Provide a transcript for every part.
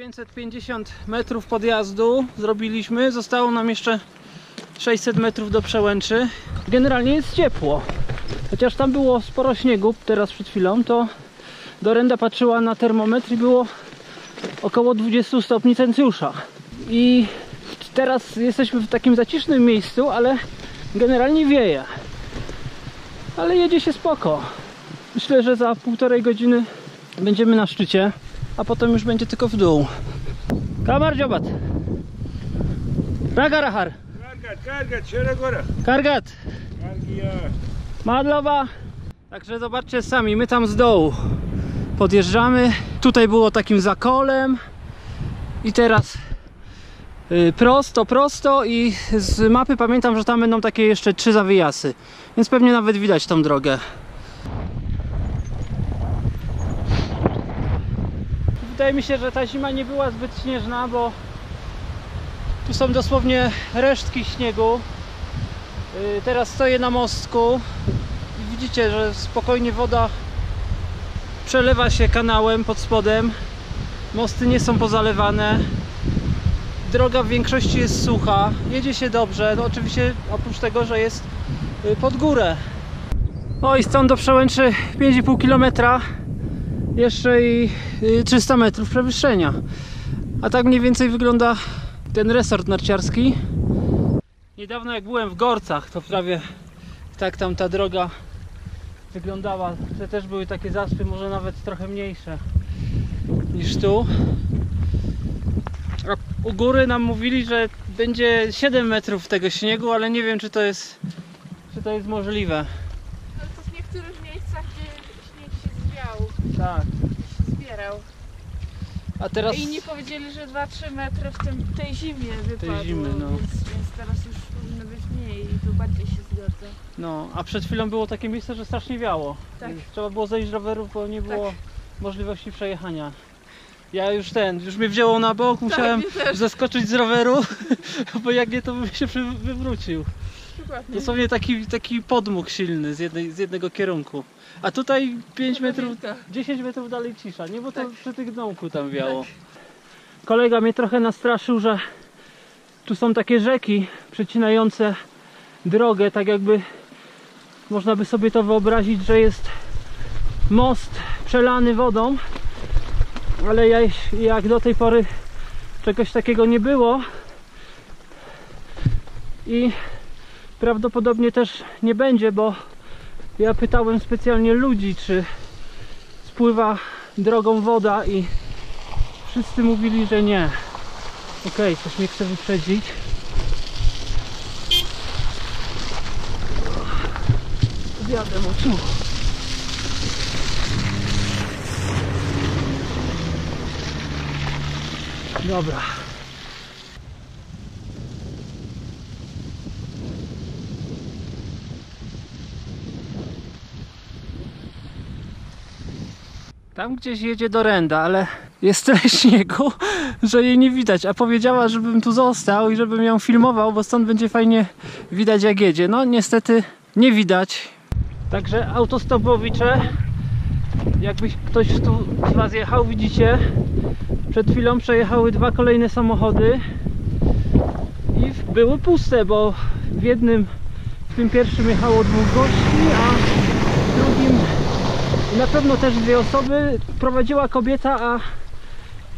950 metrów podjazdu zrobiliśmy, zostało nam jeszcze 600 metrów do Przełęczy. Generalnie jest ciepło, chociaż tam było sporo śniegu teraz przed chwilą, to Dorenda patrzyła na termometr i było około 20 stopni Celsjusza. I teraz jesteśmy w takim zacisznym miejscu, ale generalnie wieje. Ale jedzie się spoko. Myślę, że za półtorej godziny będziemy na szczycie, a potem już będzie tylko w dół. Kamar dziobat. Ragarahar. Kargat, szeregora. Kargat. Madlowa. Także zobaczcie sami, my tam z dołu podjeżdżamy. Tutaj było takim zakolem i teraz prosto i z mapy pamiętam, że tam będą takie jeszcze 3 zawijasy, więc pewnie nawet widać tą drogę. Wydaje mi się, że ta zima nie była zbyt śnieżna, bo tu są dosłownie resztki śniegu. Teraz stoję na mostku i widzicie, że spokojnie woda przelewa się kanałem pod spodem. Mosty nie są pozalewane. Droga w większości jest sucha. Jedzie się dobrze, no oczywiście oprócz tego, że jest pod górę. O i stąd do Przełęczy 5,5 km. Jeszcze i 300 metrów przewyższenia. A tak mniej więcej wygląda ten resort narciarski. Niedawno jak byłem w Gorcach, to prawie tak tam ta droga wyglądała. Te też były takie zaspy, może nawet trochę mniejsze niż tu. A u góry nam mówili, że będzie 7 metrów tego śniegu, ale nie wiem, czy to jest możliwe. Ale to w niektórych miejscach, gdzie śnieg się zwiał, Tak. się zbierał. A teraz... I inni powiedzieli, że 2-3 metry w tej zimie wypadło, zimy, no. więc teraz już powinno być mniej i tu bardziej się zgadza. No, a przed chwilą było takie miejsce, że strasznie wiało. Tak. Trzeba było zejść z rowerów, bo nie było możliwości przejechania. Ja już mnie wzięło na bok, musiałem zeskoczyć z roweru, bo jak nie, to bym się wywrócił. Dokładnie. Dosłownie taki podmuch silny z jednego kierunku. A tutaj 5 metrów, 10 metrów dalej cisza, nie? Bo to przy tych domku tam wiało. Kolega mnie trochę nastraszył, że tu są takie rzeki przecinające drogę, tak jakby można by sobie to wyobrazić, że jest most przelany wodą, ale jak do tej pory czegoś takiego nie było i prawdopodobnie też nie będzie, bo ja pytałem specjalnie ludzi, czy spływa drogą woda i wszyscy mówili, że nie. Okej, coś mnie chce wyprzedzić. Zjadę mu tu. Dobra. Tam gdzieś jedzie Dorenda, ale jest tyle śniegu, że jej nie widać. A powiedziała, żebym tu został i żebym ją filmował, bo stąd będzie fajnie widać jak jedzie. No niestety nie widać. Także autostopowicze, jakbyś ktoś tu z was jechał, widzicie, przed chwilą przejechały 2 kolejne samochody i były puste, bo w tym pierwszym jechało 2 gości, a w drugim na pewno też 2 osoby. Prowadziła kobieta, a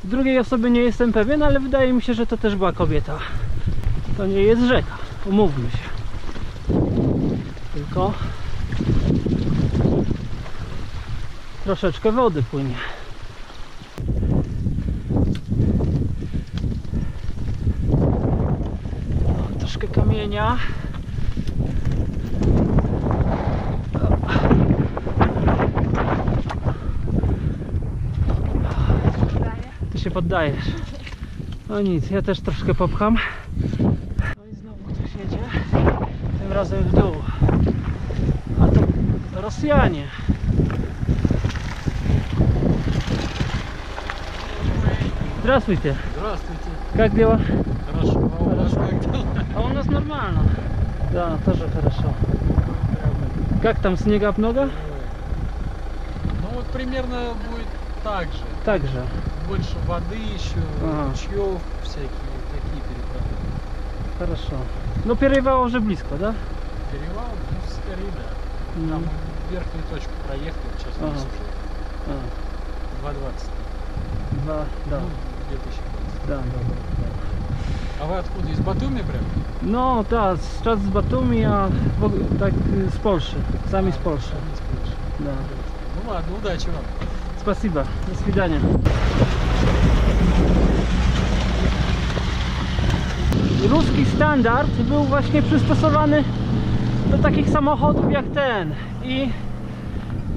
drugiej osoby nie jestem pewien, ale wydaje mi się, że to też była kobieta. To nie jest rzeka, umówmy się. Tylko troszeczkę wody płynie. O, troszkę kamienia. Ty się poddajesz. No nic, ja też troszkę popcham. No i znowu ktoś jedzie. Tym razem w dół. A to Rosjanie. Здравствуйте. Здравствуйте. Как дела? Хорошо. А у вас как дела? А у нас нормально. Да, тоже хорошо. Как там, снега много? Ну вот примерно будет также. Также. Больше воды еще, Ага. ручьев, всякие такие переправы. Хорошо. Ну, перевал уже близко, да? Перевал, ну, скорее, да. Там верхнюю точку проехали, сейчас Ага. вниз уже. А, 2.20. два, да. Ну, 2020. Да, да, да. А вы откуда? Из Батуми прям? No tak, czas z Batumi, a tak z Polski, sami z Polski. Сами из Польши. Да. Ну ладно, удачи вам. Спасибо, до свидания. Ruski standard był właśnie przystosowany do takich samochodów jak ten i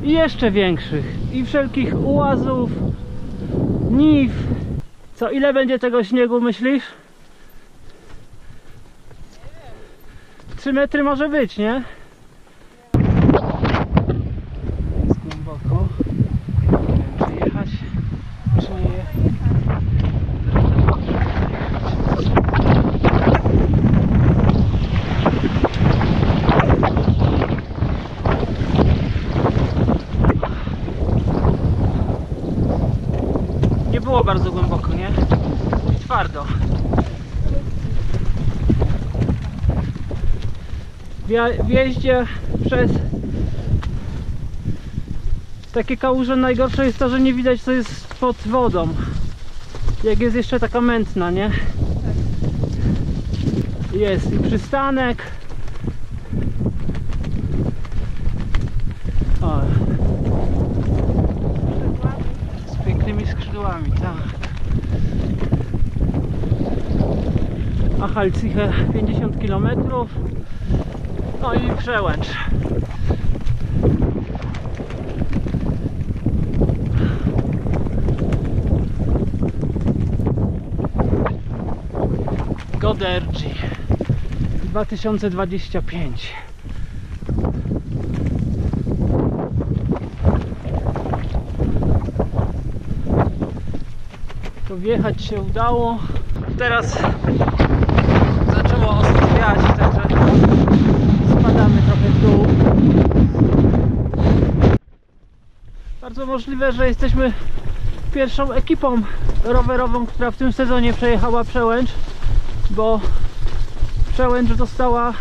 jeszcze większych i wszelkich ułazów, niw. Co, ile będzie tego śniegu, myślisz? 3 metry może być, nie? Jest głęboko. Nie wiem, czy jechać, czy nie jechać. Nie było bardzo głęboko, nie? I twardo. W jeździe przez takie kałuże najgorsze jest to, że nie widać, co jest pod wodą, jak jest jeszcze taka mętna, nie? Jest i przystanek. O. Z pięknymi skrzydłami, tak. A Halciche 50 km. No i Przełęcz. Godergi 2025. To wjechać się udało. Teraz zaczęło ostro wiać, także spadamy trochę w dół. Bardzo możliwe, że jesteśmy pierwszą ekipą rowerową, która w tym sezonie przejechała Przełęcz, bo Przełęcz została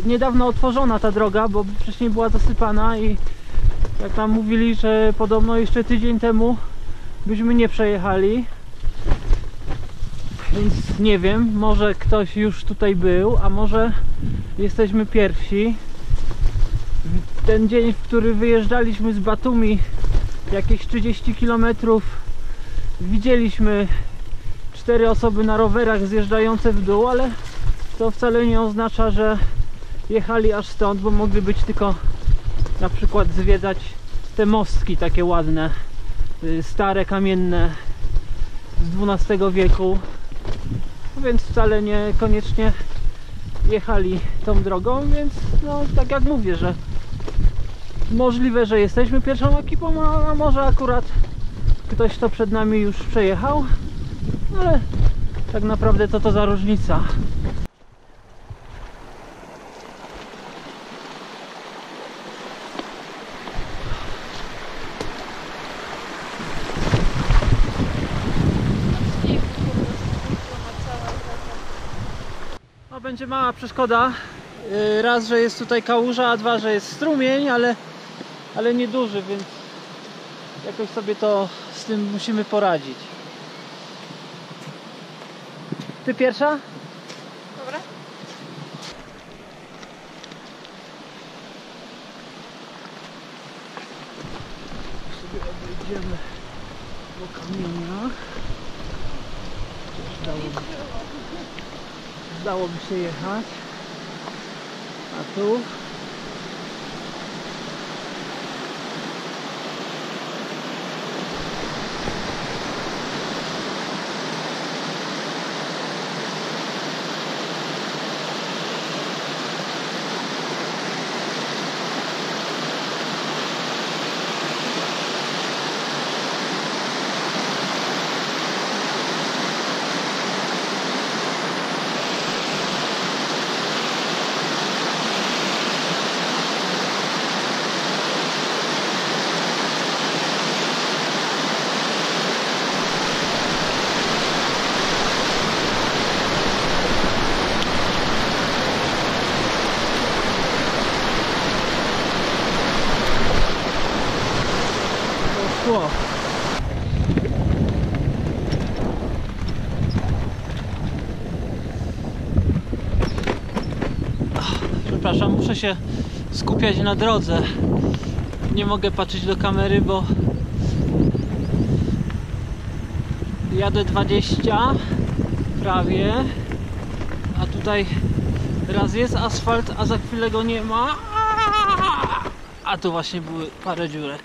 niedawno otworzona, ta droga, bo wcześniej była zasypana i jak nam mówili, że podobno jeszcze tydzień temu byśmy nie przejechali. Więc nie wiem, może ktoś już tutaj był, a może jesteśmy pierwsi. W ten dzień, w który wyjeżdżaliśmy z Batumi, jakieś 30 km, widzieliśmy 4 osoby na rowerach zjeżdżające w dół, ale to wcale nie oznacza, że jechali aż stąd, bo mogli być tylko na przykład zwiedzać te mostki takie ładne, stare, kamienne z XII wieku. Więc wcale niekoniecznie jechali tą drogą, więc no tak jak mówię, że możliwe, że jesteśmy pierwszą ekipą, a może akurat ktoś, kto przed nami już przejechał, ale tak naprawdę to za różnica. No, będzie mała przeszkoda. Raz, że jest tutaj kałuża, a dwa, że jest strumień, ale nieduży, więc jakoś sobie to z tym musimy poradzić. Ty pierwsza? Dobra. Sobie obejdziemy po kamieniach. Zdałoby się jechać. A tu? muszę się skupiać na drodze. Nie mogę patrzeć do kamery, bo jadę 20 prawie, a tutaj raz jest asfalt, a za chwilę go nie ma, a tu właśnie były parę dziurek.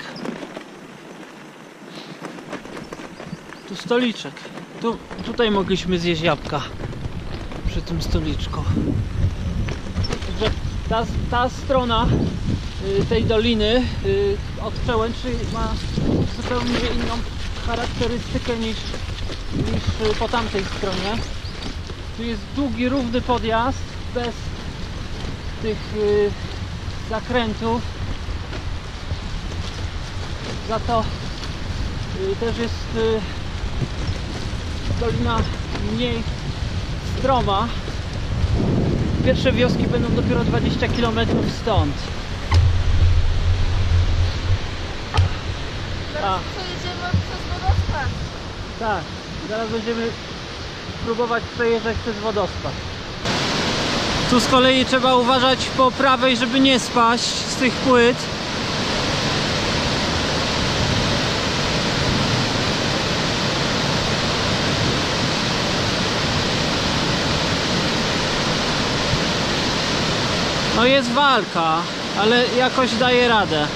Tu stoliczek, tutaj mogliśmy zjeść jabłka przy tym stoliczku. Że ta strona tej doliny od Przełęczy ma zupełnie inną charakterystykę niż po tamtej stronie. Tu jest długi, równy podjazd bez tych zakrętów. Za to też jest dolina mniej stroma. Pierwsze wioski będą dopiero 20 km stąd. Zaraz pojedziemy przez wodospad. Tak, zaraz będziemy próbować przejeżdżać przez wodospad. Tu z kolei trzeba uważać po prawej, żeby nie spaść z tych płyt. No jest walka, ale jakoś daje radę.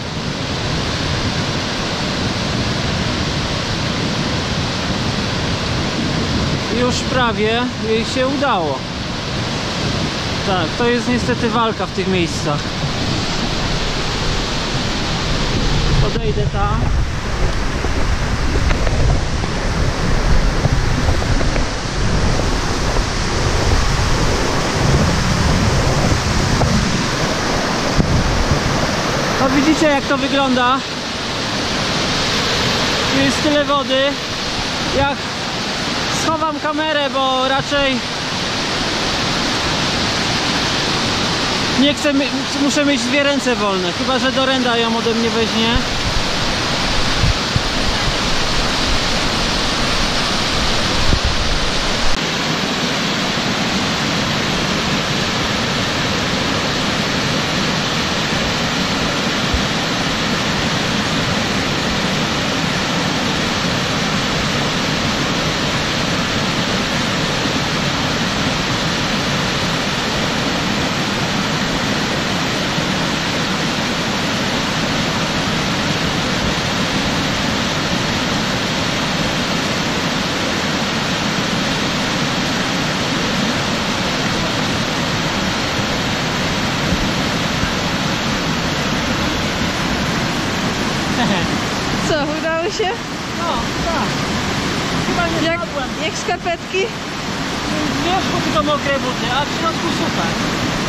Już prawie jej się udało. Tak, to jest niestety walka w tych miejscach. Podejdę tam. No widzicie, jak to wygląda. Tu jest tyle wody. Jak schowam kamerę, bo raczej nie chcę, muszę mieć dwie ręce wolne, chyba że Dorenda ją ode mnie weźmie. Co, udało się? No, tak. Chyba nie spadłem. Jak skarpetki? Z wierzchu tylko mokre buty, a w środku super.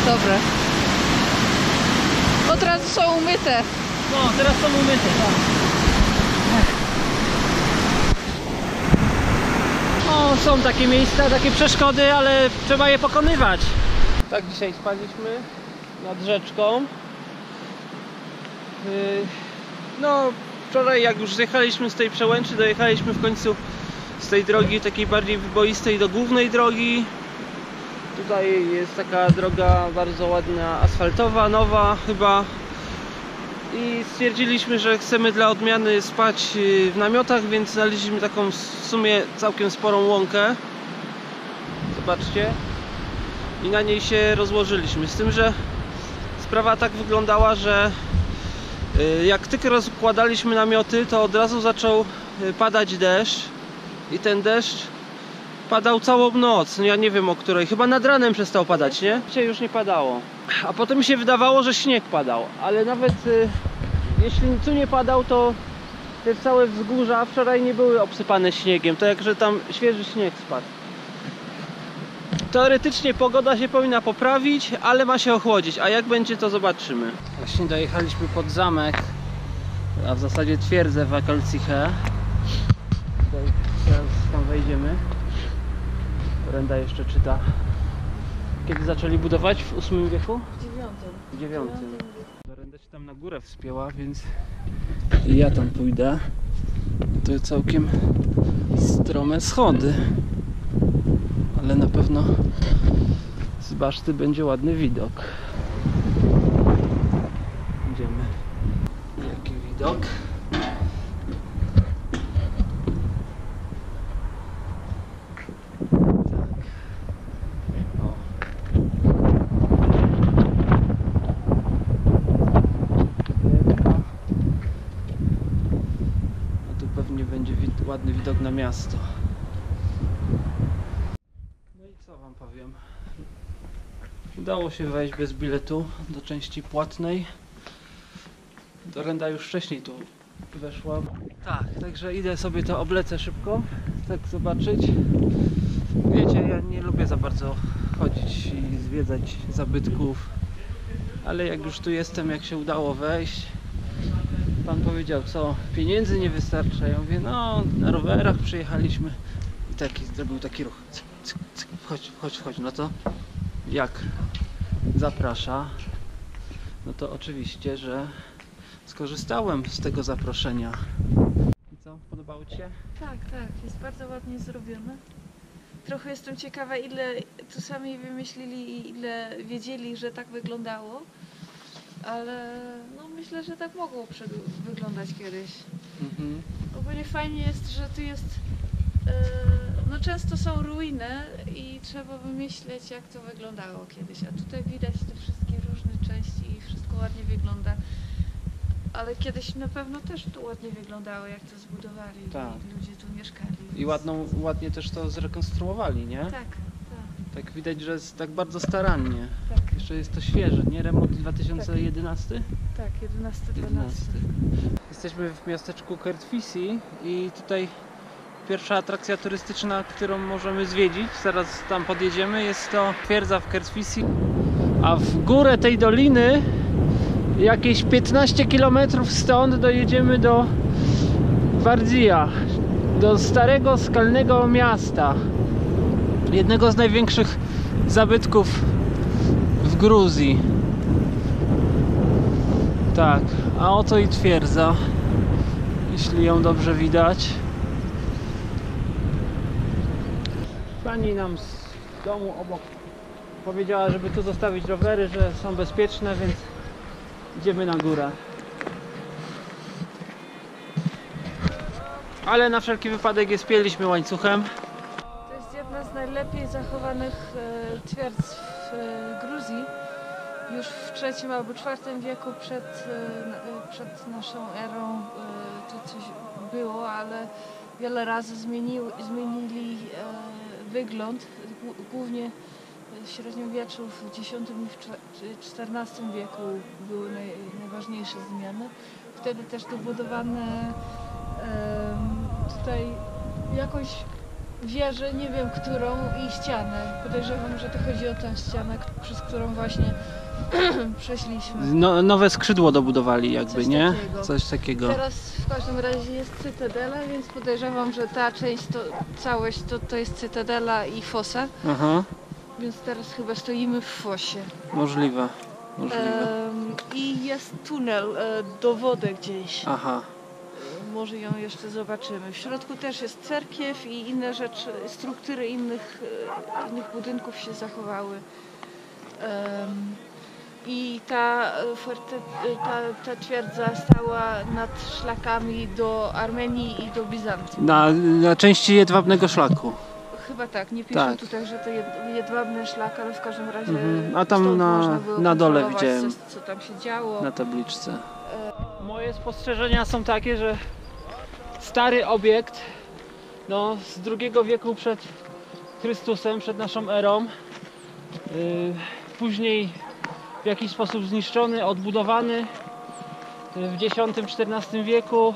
Dobra. Od razu są umyte. No, teraz są umyte, tak. O, są takie miejsca, takie przeszkody, ale trzeba je pokonywać. Tak, dzisiaj spaliśmy nad rzeczką. No, wczoraj jak już zjechaliśmy z tej Przełęczy, dojechaliśmy w końcu z tej drogi takiej bardziej wyboistej do głównej drogi. Tutaj jest taka droga bardzo ładna, asfaltowa, nowa chyba. I stwierdziliśmy, że chcemy dla odmiany spać w namiotach, więc znaleźliśmy taką w sumie całkiem sporą łąkę. Zobaczcie. I na niej się rozłożyliśmy. Z tym, że sprawa tak wyglądała, że jak tylko rozkładaliśmy namioty, to od razu zaczął padać deszcz. I ten deszcz padał całą noc. Ja nie wiem o której. Chyba nad ranem przestał padać, nie? Dzisiaj już nie padało. A potem mi się wydawało, że śnieg padał. Ale nawet jeśli tu nie padał, to te całe wzgórza wczoraj nie były obsypane śniegiem. To jak, że tam świeży śnieg spadł. Teoretycznie pogoda się powinna poprawić, ale ma się ochłodzić. A jak będzie, to zobaczymy. Właśnie dojechaliśmy pod zamek, a w zasadzie twierdzę w Akalciche. Tutaj teraz tam wejdziemy. Dorenda jeszcze czyta. Kiedy zaczęli budować? W VIII wieku? W IX. Dorenda się tam na górę wspięła, więc i ja tam pójdę. To całkiem strome schody. Ale na pewno z baszty będzie ładny widok. widok. Ładny widok na miasto. No i co wam powiem? Udało się wejść bez biletu do części płatnej. Dorenda już wcześniej tu weszła. Tak, także idę sobie to oblecę szybko, tak zobaczyć. Wiecie, ja nie lubię za bardzo chodzić i zwiedzać zabytków, ale jak już tu jestem, jak się udało wejść, pan powiedział, co, pieniędzy nie wystarcza. Ja mówię, no, na rowerach przyjechaliśmy i zrobił taki ruch. Cyk, cyk, cyk. Wchodź, no to jak zaprasza, no to oczywiście, że skorzystałem z tego zaproszenia. I co, podobało ci się? Tak, jest bardzo ładnie zrobione. Trochę jestem ciekawa, ile tu sami wymyślili i ile wiedzieli, że tak wyglądało. Ale no myślę, że tak mogło wyglądać kiedyś. Ogólnie fajnie jest, że tu jest, no często są ruiny i trzeba wymyśleć, jak to wyglądało kiedyś. A tutaj widać te wszystkie różne części i wszystko ładnie wygląda. Ale kiedyś na pewno też to ładnie wyglądało, jak to zbudowali. Tak. I ludzie tu mieszkali. I ładnie też to zrekonstruowali, nie? Tak. Tak widać, że jest tak bardzo starannie. Tak. Jeszcze jest to świeże, nie? Remont 2011? Tak, 11-12. Jesteśmy w miasteczku Kertwisi i tutaj pierwsza atrakcja turystyczna, którą możemy zwiedzić, zaraz tam podjedziemy, jest to twierdza w Kertwisi. A w górę tej doliny, jakieś 15 km stąd, dojedziemy do Vardzija, do starego skalnego miasta. Jednego z największych zabytków w Gruzji. Tak, a oto i twierdza, jeśli ją dobrze widać. Pani nam z domu obok powiedziała, żeby tu zostawić rowery, że są bezpieczne, więc idziemy na górę. Ale na wszelki wypadek je spięliśmy łańcuchem. To jest jedna z najlepiej zachowanych twierdz w Gruzji. Już w III albo IV wieku przed naszą erą to coś było, ale wiele razy zmienili wygląd, głównie w średniowieczu, w X i XIV wieku były najważniejsze zmiany. Wtedy też dobudowano tutaj jakąś wieżę, nie wiem którą, i ścianę. Podejrzewam, że to chodzi o tę ścianę, przez którą właśnie przeszliśmy. Nowe skrzydło dobudowali jakby, Coś nie? takiego. Coś takiego. Teraz w każdym razie jest cytadela, więc podejrzewam, że ta część, całość to jest cytadela i fosa. Aha. Więc teraz chyba stoimy w fosie. Możliwe. I jest tunel do wody gdzieś. Aha. Może ją jeszcze zobaczymy. W środku też jest cerkiew i inne rzeczy, struktury innych budynków się zachowały. I ta twierdza stała nad szlakami do Armenii i do Bizancji. Na części jedwabnego szlaku. Chyba tak, nie piszę Tak. tutaj, że to jedwabny szlak, ale w każdym razie A tam stąd można było na dole kontrolować, widziałem. co tam się działo. Na tabliczce. Moje spostrzeżenia są takie, że stary obiekt, no z II wieku przed Chrystusem, przed naszą erą, później w jakiś sposób zniszczony, odbudowany w X-XIV wieku,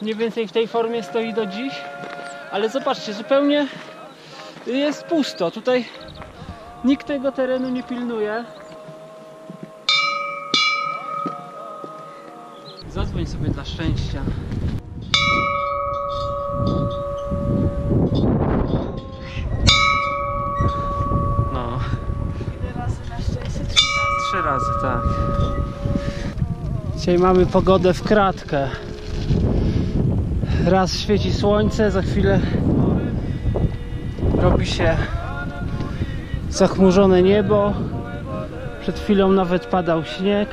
mniej więcej w tej formie stoi do dziś, ale zobaczcie, zupełnie jest pusto, tutaj nikt tego terenu nie pilnuje. Zadzwoń sobie dla szczęścia. No. Ile razy na szczęście? 3 razy. 3 razy, tak. Dzisiaj mamy pogodę w kratkę. Raz świeci słońce, za chwilę robi się zachmurzone niebo. Przed chwilą nawet padał śnieg.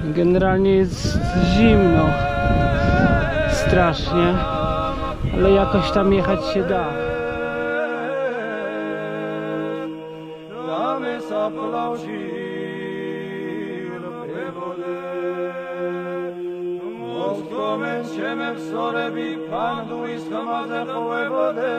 Generalnie jest zimno. Strasznie. Ale jakoś tam jechać się da. Comenceme v sorebi, pandu iskamaze povevode.